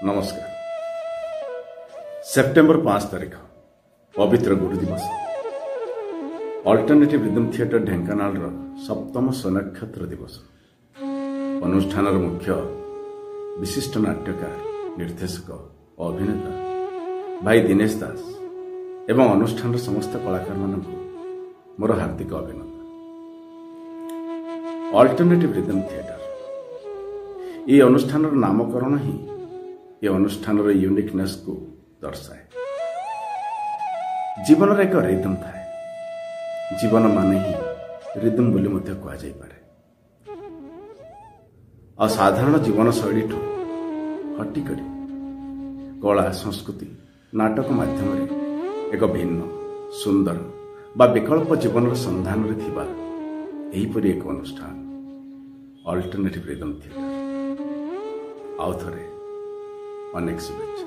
नमस्कार। सेप्टेम्बर 5 तारिख पवित्र गुरु दिवस। अल्टरनेटिव रिदम थिएटर ढेंकानाल सप्तम सनक्षत्र दिवस। अनुष्ठान मुख्य विशिष्ट नाट्यकार निर्देशक और अभिनेता भाई दिनेश दास एवं अनुष्ठान समस्त कलाकार मान मोर हार्दिक अभिनंदन। अल्टरनेटिव रिदम थिएटर ये अनुष्ठान नामकरण ही ये अनुष्ठान यूनिकनेस को दर्शाए। जीवन एक रिदम थाए। जीवन माने ही रिदम बोली मध्य कह जाई पारे। असाधारण जीवन शैली ठू हटी करी कला संस्कृति नाटक माध्यम एक भिन्न सुंदर बा विकल्प जीवन संधान रे थिबा एहीपरि एक अनुष्ठान अल्टरनेटिव रिदम थिएटर। आउ थरे अनेक शुभेच्छा।